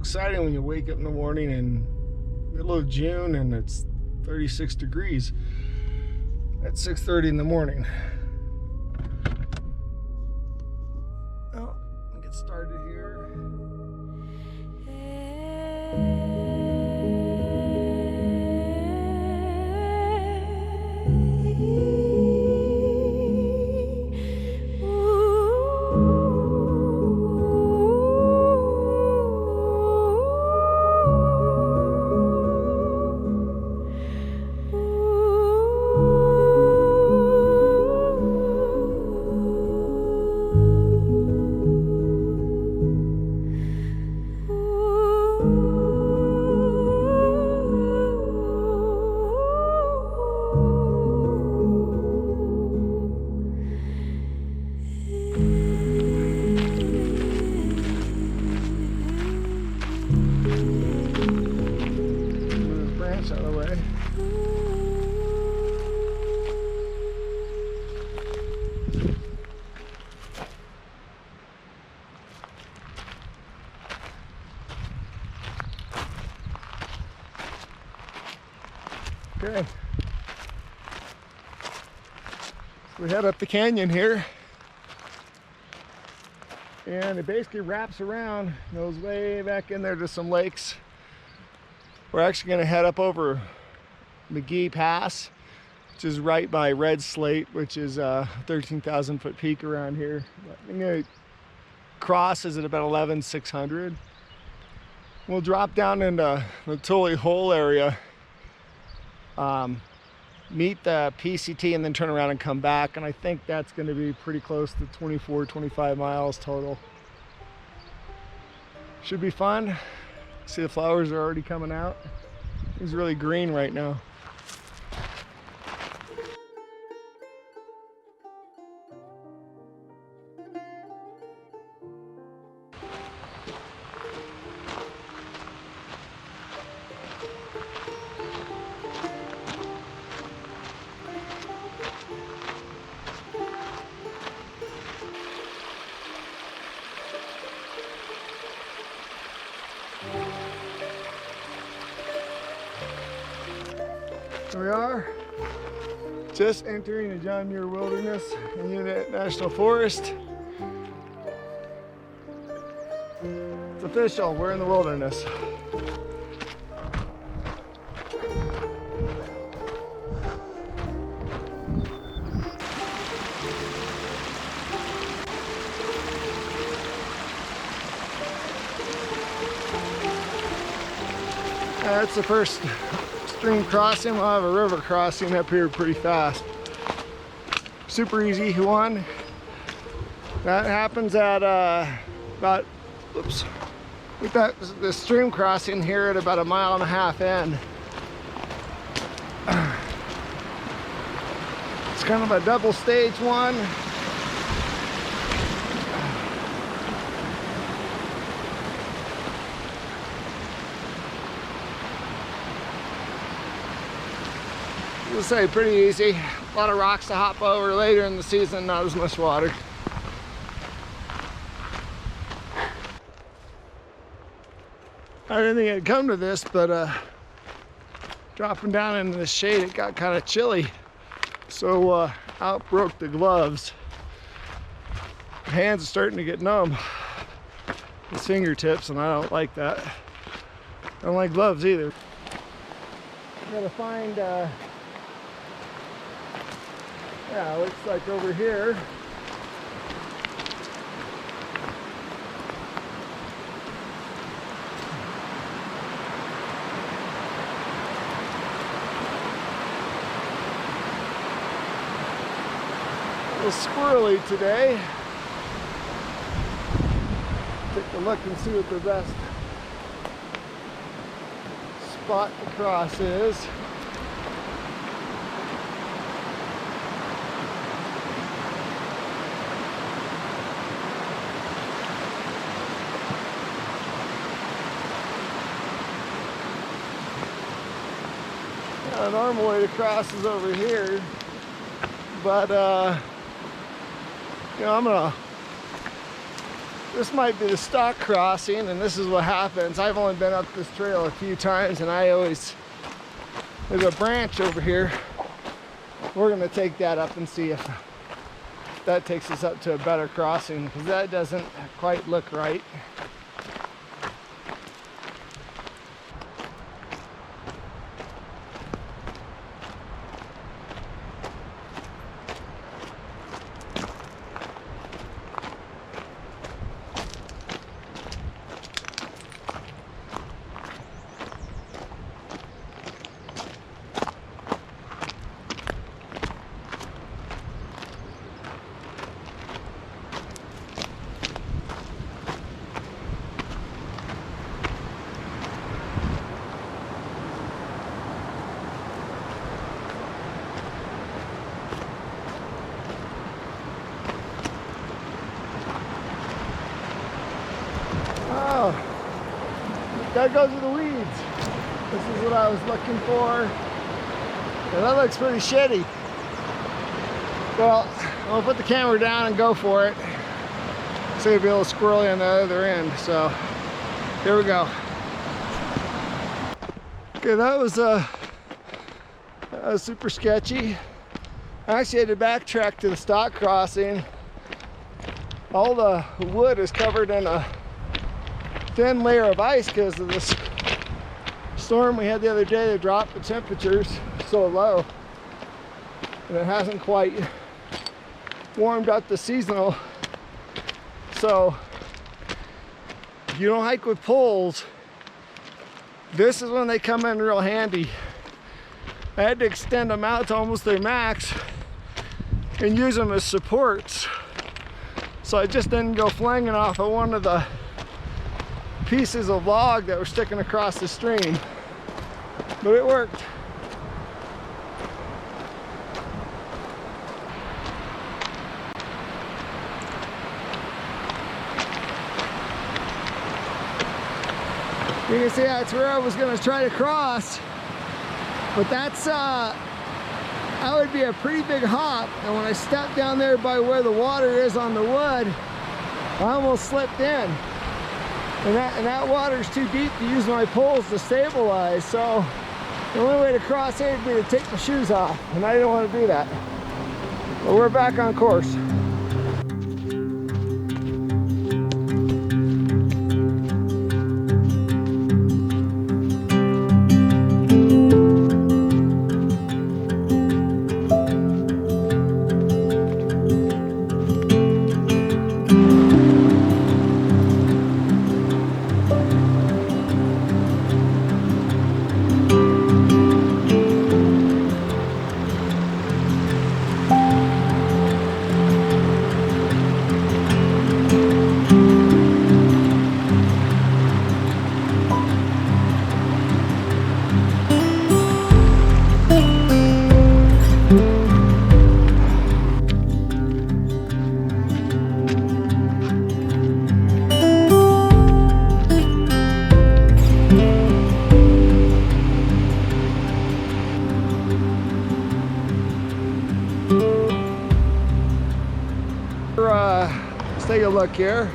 Exciting when you wake up in the morning in middle of June and it's 36 degrees at 6:30 in the morning. Well, I'll get started here. Out of the way. Okay. So we head up the canyon here. And it basically wraps around, goes way back in there to some lakes. We're actually going to head up over McGee Pass, which is right by Red Slate, which is a 13,000 foot peak around here. I'm going to cross is at about 11,600. We'll drop down into the Tully Hole area, meet the PCT, and then turn around and come back. And I think that's going to be pretty close to 24, 25 miles total. Should be fun. See, the flowers are already coming out. It's really green right now. Here we are, just entering the Muir Wilderness in Inyo National Forest. It's official, we're in the wilderness. That's the first stream crossing. We'll have a river crossing up here pretty fast. Super easy one. That happens at about, oops, with the stream crossing here at about 1.5 miles in. It's kind of a double stage one. I'll say pretty easy. A lot of rocks to hop over. Later in the season, not as much water. I didn't think it'd come to this, but dropping down into the shade, it got kind of chilly. So out broke the gloves. My hands are starting to get numb. These fingertips, and I don't like that. I don't like gloves either. Gotta find yeah, looks like over here. A little squirrely today. Take a look and see what the best spot to cross is. the normal way to cross is over here, but you know, this might be the stock crossing, and this is what happens. I've only been up this trail a few times, and there's a branch over here. We're gonna take that up and see if that takes us up to a better crossing, because that doesn't quite look right. Oh, that goes with the weeds. This is what I was looking for. And that looks pretty shitty. Well, I'll put the camera down and go for it. It's gonna be a little squirrely on the other end, so here we go. Okay, that was super sketchy. I actually had to backtrack to the stock crossing. All the wood is covered in a thin layer of ice because of this storm we had the other day that dropped the temperatures so low, and it hasn't quite warmed up the seasonal. So if you don't hike with poles, this is when they come in real handy. I had to extend them out to almost their max and use them as supports, so I just didn't go flanging off of one of the pieces of log that were sticking across the stream, but it worked. You can see that's where I was going to try to cross, but that would be a pretty big hop, and when I stepped down there by where the water is on the wood, I almost slipped in. And that water's too deep to use my poles to stabilize, so the only way to cross here would be to take my shoes off, and I didn't want to do that. But we're back on course. Let's take a look here.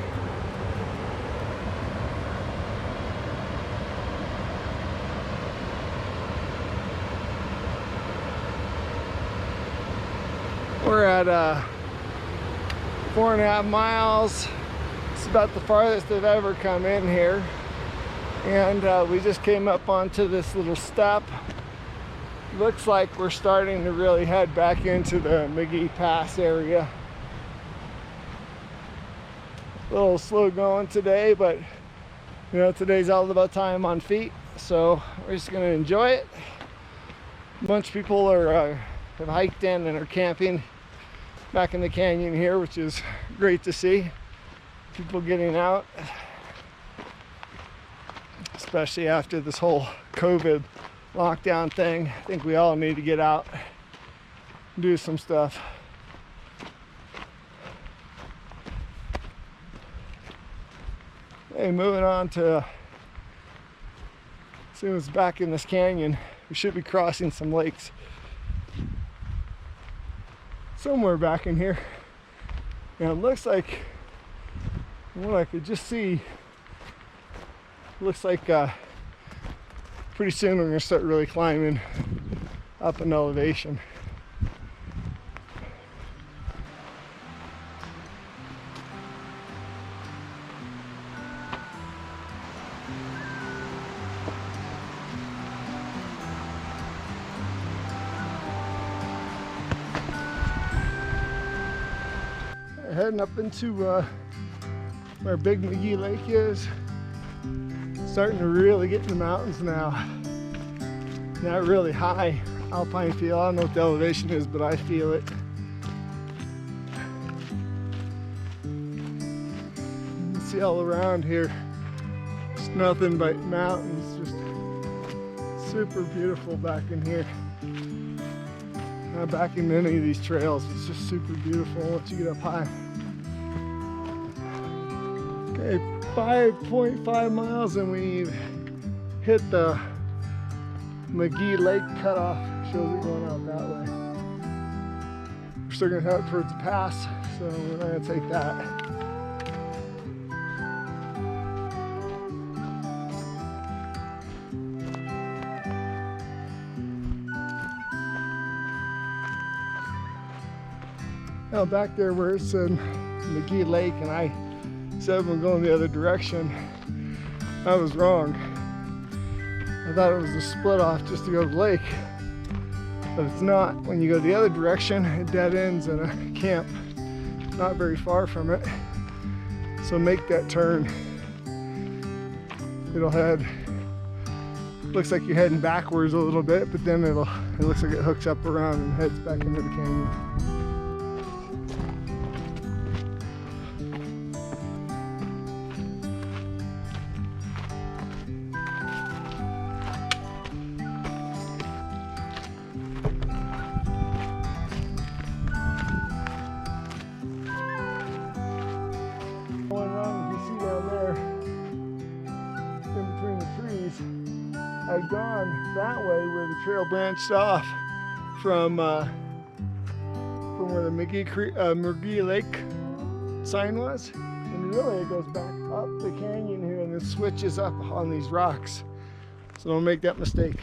We're at 4.5 miles. It's about the farthest I've ever come in here. And we just came up onto this little step. Looks like we're starting to really head back into the McGee Pass area. A little slow going today, but you know, today's all about time on feet, so we're just gonna enjoy it. A bunch of people have hiked in and are camping back in the canyon here, which is great to see. People getting out, especially after this whole COVID lockdown thing. I think we all need to get out and do some stuff. Hey, moving on to see what's back in this canyon. We should be crossing some lakes somewhere back in here. And it looks like, what I could just see, looks like pretty soon we're gonna start really climbing up in elevation. Heading up into where Big McGee Lake is. Starting to really get in the mountains now. Not really high alpine feel. I don't know what the elevation is, but I feel it. You can see all around here, it's nothing but mountains. Just super beautiful back in here. Not back in any of these trails. It's just super beautiful once you get up high. Okay, 5.5 miles and we've hit the McGee Lake cutoff. Shows it going out that way. We're still gonna head towards the pass, so we're not gonna take that. Now back there where it said McGee Lake and I said we're going the other direction, I was wrong. I thought it was a split off just to go to the lake, but it's not. When you go the other direction, it dead ends in a camp not very far from it. So make that turn. It'll head, looks like you're heading backwards a little bit, but then it looks like it hooks up around and heads back into the canyon. I'd gone that way where the trail branched off from where the McGee Lake sign was, and really it goes back up the canyon here and then switches up on these rocks. So don't make that mistake.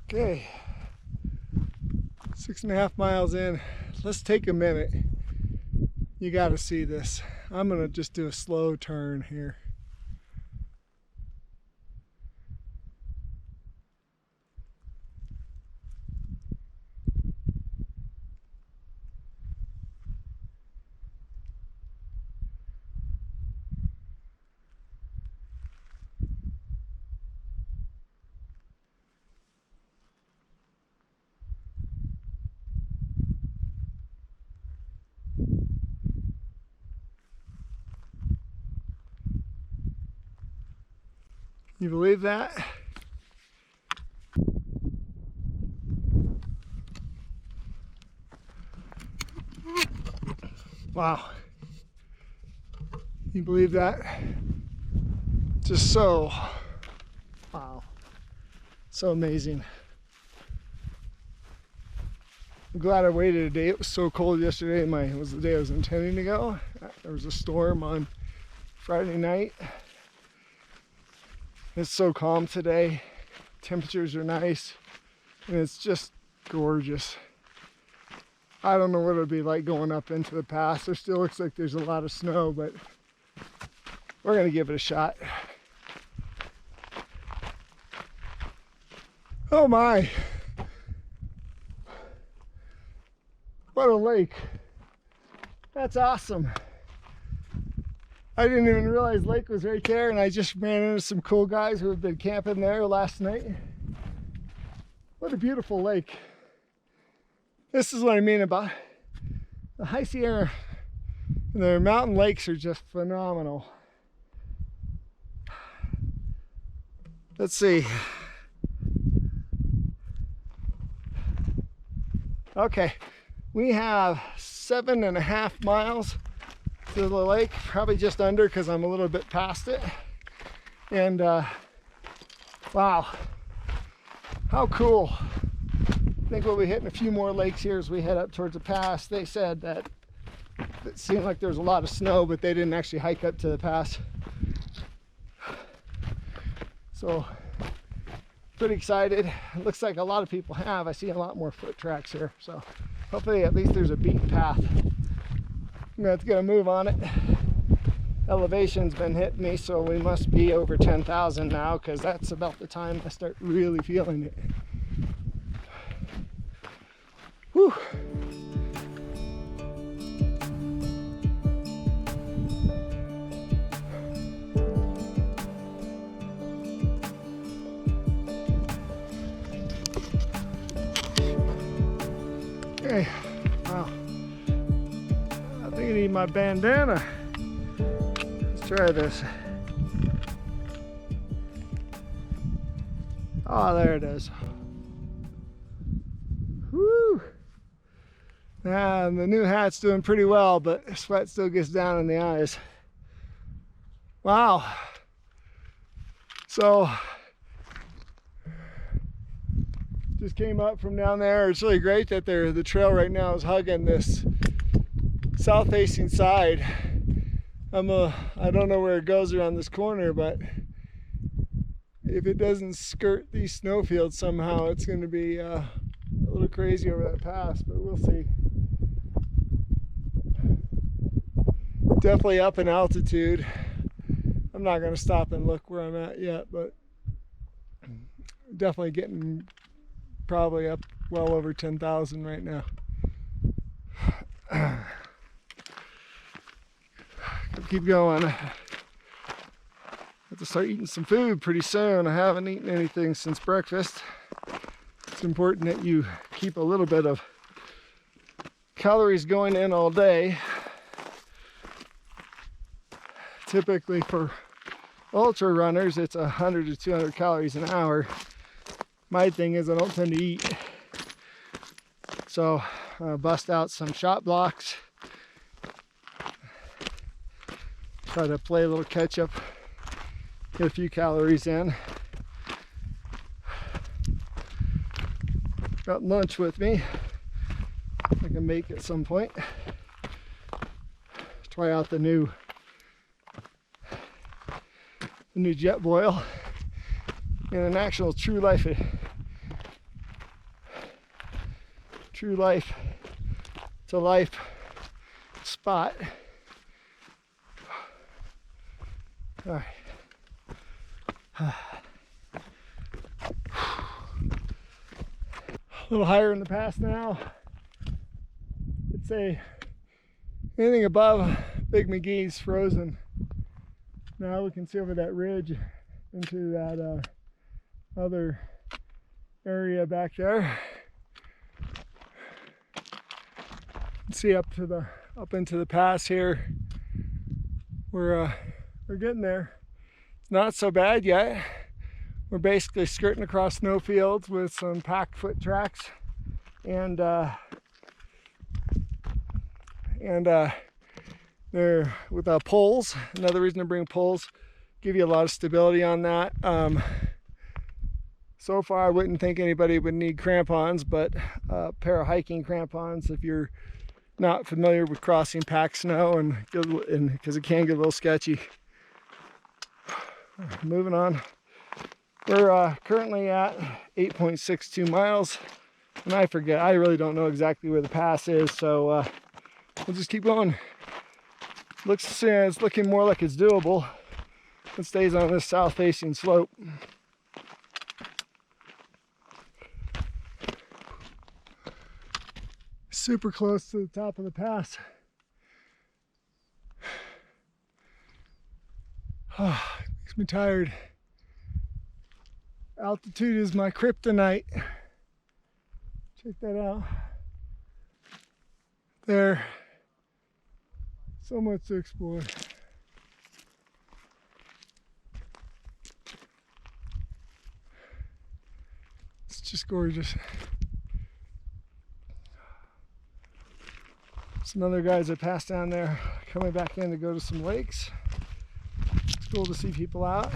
Okay, 6.5 miles in. Let's take a minute. You got to see this. I'm gonna just do a slow turn here. You believe that? Wow. You believe that? Just so, wow. So amazing. I'm glad I waited a day. It was so cold yesterday. It was the day I was intending to go. There was a storm on Friday night. It's so calm today. Temperatures are nice and it's just gorgeous. I don't know what it'll be like going up into the pass. There still looks like there's a lot of snow, but we're gonna give it a shot. Oh my. What a lake. That's awesome. I didn't even realize the lake was right there, and I just ran into some cool guys who have been camping there last night. What a beautiful lake. This is what I mean about the High Sierra. The mountain lakes are just phenomenal. Let's see. Okay, we have 7.5 miles to the lake, probably just under because I'm a little bit past it. And wow, How cool. I think we'll be hitting a few more lakes here as we head up towards the pass. They said that it seemed like there was a lot of snow, but they didn't actually hike up to the pass. So, pretty excited. It looks like a lot of people have. I see a lot more foot tracks here. So, hopefully at least there's a beaten path. I'm going to have to get a move on it. Elevation's been hitting me, so we must be over 10,000 now, because that's about the time I start really feeling it. Whew. Okay, wow. I think I need my bandana. Let's try this. Oh, there it is. Woo! And the new hat's doing pretty well, but sweat still gets down in the eyes. Wow. So, just came up from down there. It's really great that the trail right now is hugging this south-facing side. I don't know where it goes around this corner, but if it doesn't skirt these snowfields somehow, it's going to be a little crazy over that pass, but we'll see. Definitely up in altitude. I'm not going to stop and look where I'm at yet, but definitely getting probably up well over 10,000 right now. Keep going. I have to start eating some food pretty soon. I haven't eaten anything since breakfast. It's important that you keep a little bit of calories going in all day. Typically for ultra runners, it's 100 to 200 calories an hour. My thing is I don't tend to eat. So I'll bust out some shot blocks. Try to play a little catch up, get a few calories in. Got lunch with me. I can make at some point. Try out the new jet boil in an actual true life to life spot. All right. A little higher in the pass now. I'd say anything above Big McGee's frozen. Now we can see over that ridge into that other area back there. See up into the pass here. We're getting there. It's not so bad yet. We're basically skirting across snowfields with some packed foot tracks, and they're with poles. Another reason to bring poles, give you a lot of stability on that. So far I wouldn't think anybody would need crampons, but a pair of hiking crampons if you're not familiar with crossing packed snow, and because it can get a little sketchy. Moving on. We're currently at 8.62 miles, and I really don't know exactly where the pass is, so we'll just keep going. It's looking more like it's doable. It stays on this south-facing slope. Super close to the top of the pass. Makes me tired. Altitude is my kryptonite. Check that out. There. So much to explore. It's just gorgeous. Some other guys that passed down there coming back in to go to some lakes. It's cool to see people out.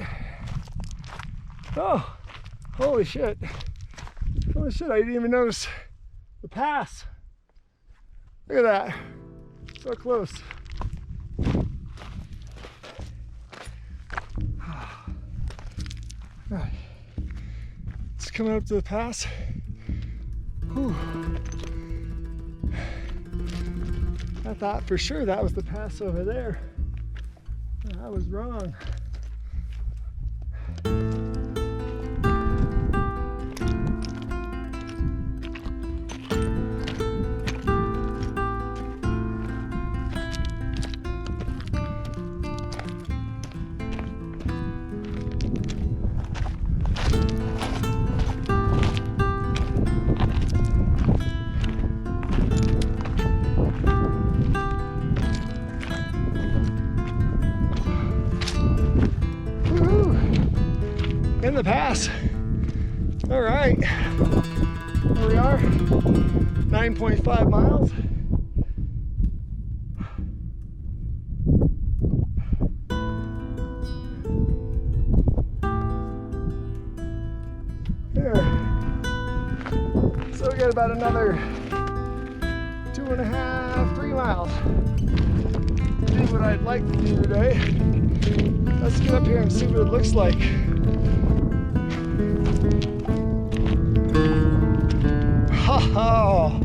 Oh, holy shit. Oh shit, I didn't even notice the pass. Look at that. So close. Alright. It's coming up to the pass. Whew. I thought for sure that was the pass over there. I was wrong. In the pass. All right, here we are, 9.5 miles. There. So we got about another 2.5, 3 miles. Do what I'd like to do today. Let's get up here and see what it looks like. Oh,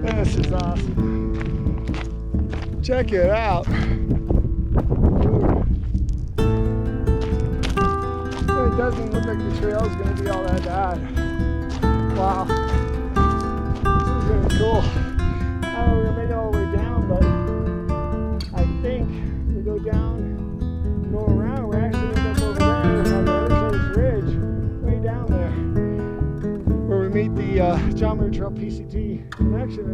this is awesome. Check it out. It doesn't look like the trail is going to be all that bad. Wow. This is going to be cool. We're going to make it all the way down, but I think we go down and go around. We're actually going to go over there on the other side of this ridge, way down there, where we meet the John Muir Trail PCT connection.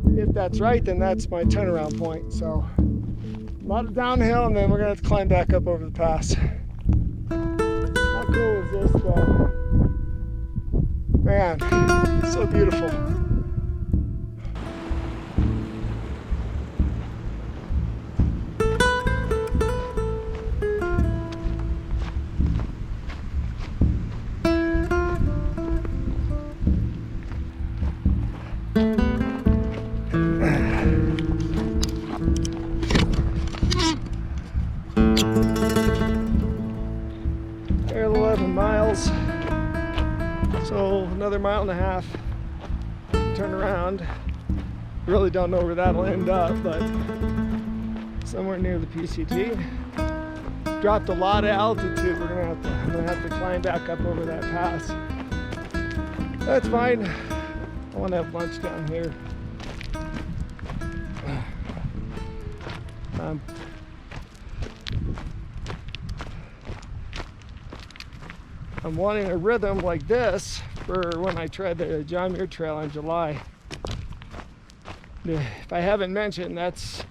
And if that's right, then that's my turnaround point. So a lot of downhill, and then we're gonna have to climb back up over the pass. How cool is this though? Man, so beautiful. There, 11 miles, so another 1.5 miles, turn around. Really don't know where that'll end up, but somewhere near the PCT. Dropped a lot of altitude. I'm gonna have to climb back up over that pass. That's fine. I want to have lunch down here. I'm wanting a rhythm like this for when I try the John Muir Trail in July. If I haven't mentioned, that's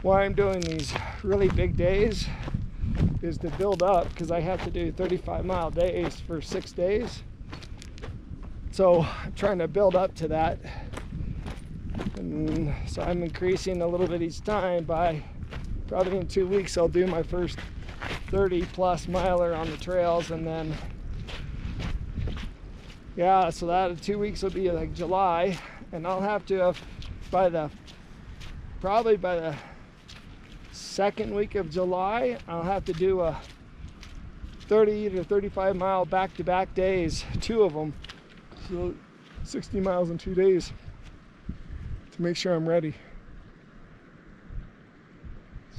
why I'm doing these really big days, is to build up, because I have to do 35-mile days for 6 days. So I'm trying to build up to that. And so I'm increasing a little bit each time. By probably in 2 weeks I'll do my first 30+ miler on the trails, and then yeah, so that 2 weeks will be like July, and I'll have to have probably by the second week of July I'll have to do a 30 to 35 mile back-to-back days, 2 of them, so 60 miles in 2 days, to make sure I'm ready.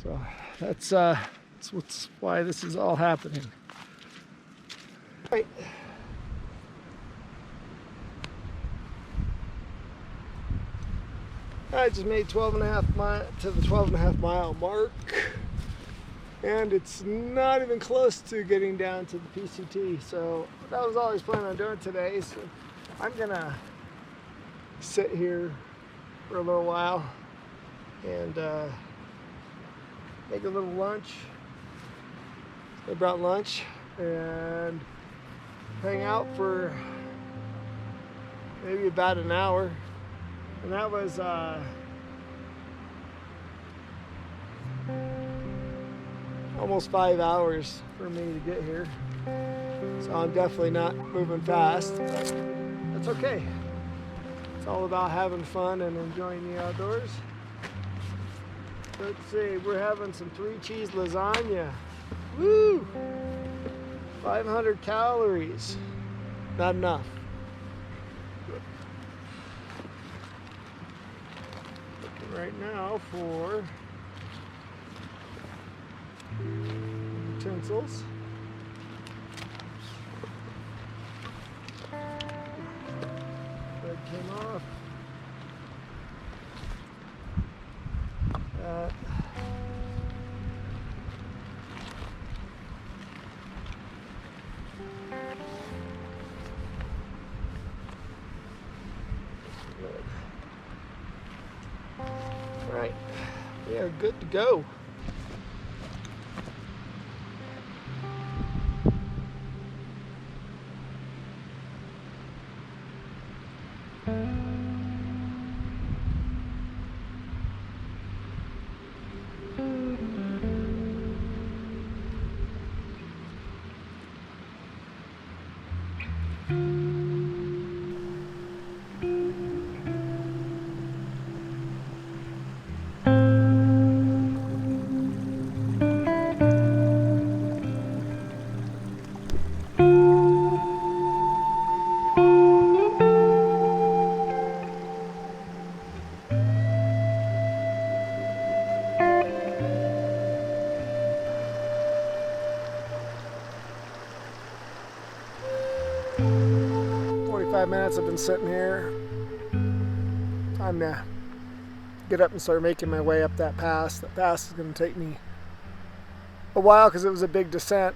So that's why this is all happening. Right. I just made 12.5 miles to the 12.5 mile mark, and it's not even close to getting down to the PCT. So that was all I was planning on doing today. So I'm gonna sit here for a little while and make a little lunch. I brought lunch and hang out for maybe about an hour. And that was almost 5 hours for me to get here. So I'm definitely not moving fast, but that's okay. It's all about having fun and enjoying the outdoors. Let's see, we're having some 3-cheese lasagna. Woo! 500 calories. Not enough. Looking right now for utensils. That came off. That. All right, we are good to go. Minutes I've been sitting here. Time to get up and start making my way up that pass. That pass is going to take me a while because it was a big descent.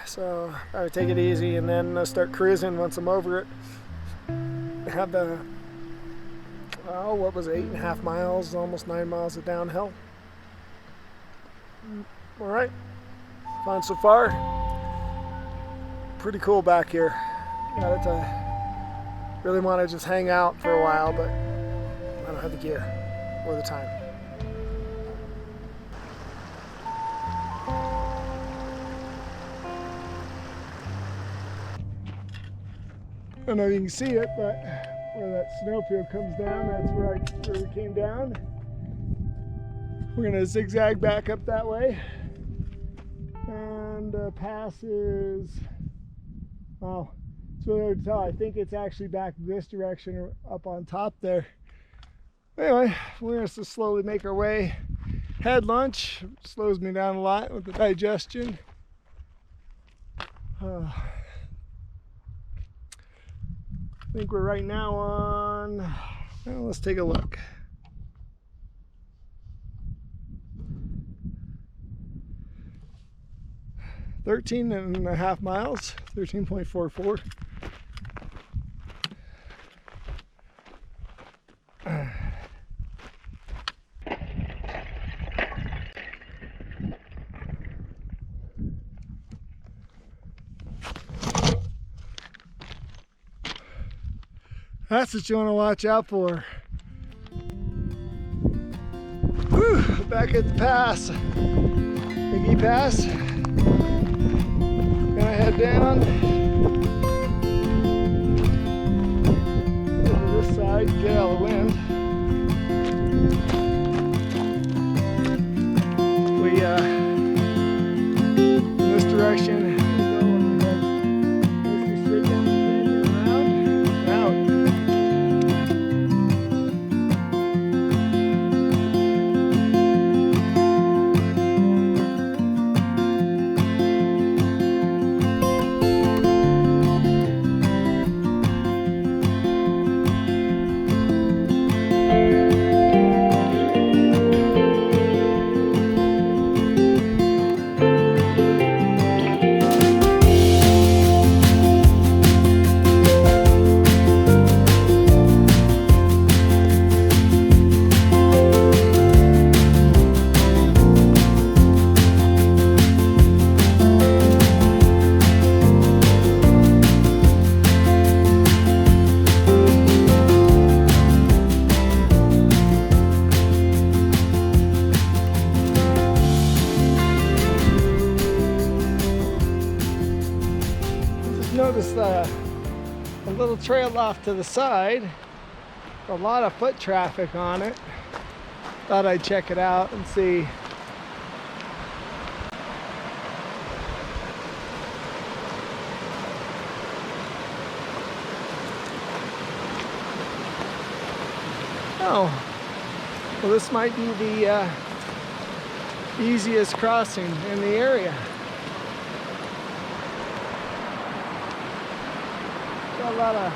So I would take it easy and then start cruising once I'm over it. I have the, oh, what was it, 8.5 miles, almost 9 miles of downhill. All right, fun so far. Pretty cool back here. Got it to really want to just hang out for a while, but I don't have the gear or the time. I don't know if you can see it, but where that snowfield comes down, that's where we came down. We're gonna zigzag back up that way, and the pass is, wow. It's really hard to tell. I think it's actually back this direction or up on top there. Anyway, we're going to slowly make our way. Had lunch. Slows me down a lot with the digestion. I think we're right now on, well, let's take a look. .5 miles, 13.44. That's what you want to watch out for. Whew, back at the pass, McGee Pass. Gonna head down to this side, get out of the wind. We in this direction. a little trail off to the side. A lot of foot traffic on it. Thought I'd check it out and see. Oh, well, this might be the easiest crossing in the area. Got a lot of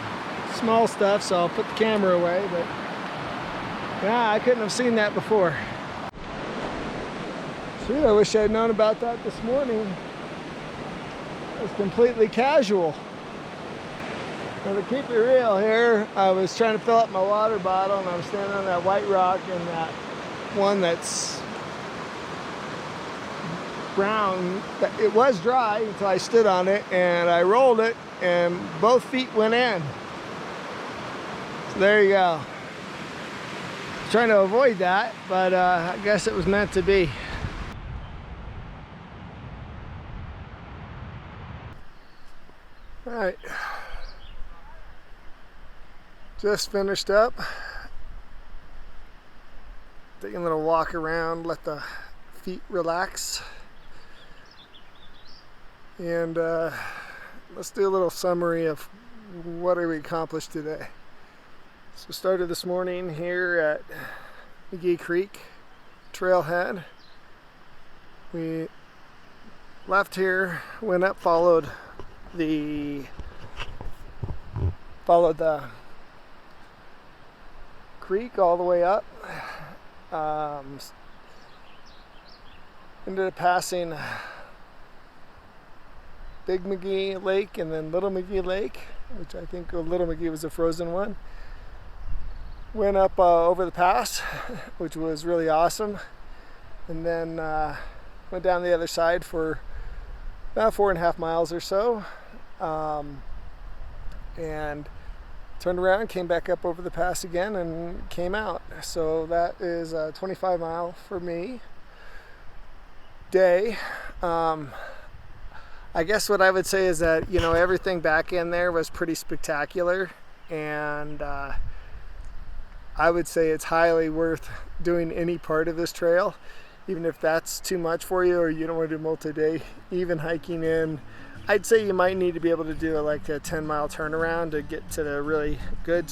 small stuff, so I'll put the camera away, but yeah, I couldn't have seen that before. Shoot, I wish I'd known about that this morning. It was completely casual. Now, to keep it real here, I was trying to fill up my water bottle, and I was standing on that white rock and that one that's brown. It was dry until I stood on it, and I rolled it, and both feet went in. So there you go. Trying to avoid that, but I guess it was meant to be. All right. Just finished up. Taking a little walk around, let the feet relax. And let's do a little summary of what we accomplished today. So started this morning here at McGee Creek trailhead. We left here, went up, followed the creek all the way up. Ended up passing Big McGee Lake and then Little McGee Lake, which I think Little McGee was a frozen one. Went up over the pass, which was really awesome, and then went down the other side for about 4.5 miles or so, and turned around, came back up over the pass again, and came out. So that is a 25-mile for me day. I guess what I would say is that, you know, everything back in there was pretty spectacular, and I would say it's highly worth doing any part of this trail, even if that's too much for you or you don't want to do multi-day. Even hiking in, I'd say you might need to be able to do like a 10-mile turnaround to get to the really good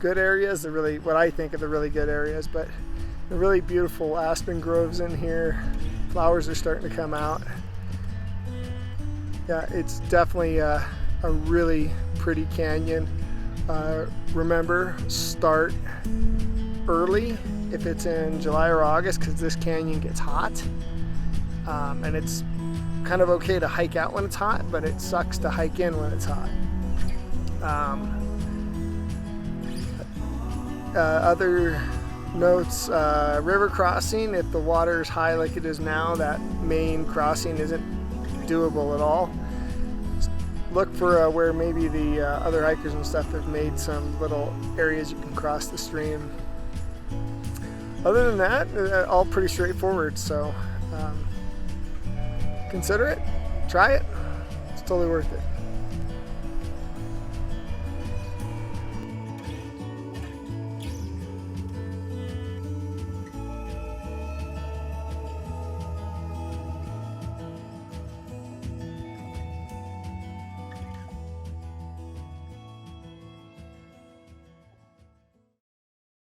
areas, the really, what I think are the really good areas. But the really beautiful aspen groves in here, flowers are starting to come out. Yeah, it's definitely a really pretty canyon. Remember, start early if it's in July or August, because this canyon gets hot, and it's kind of okay to hike out when it's hot, but it sucks to hike in when it's hot. Other notes, river crossing, if the water is high like it is now, that main crossing isn't doable at all. Look for where maybe the other hikers and stuff have made some little areas you can cross the stream. Other than that, all pretty straightforward, so consider it, try it, it's totally worth it.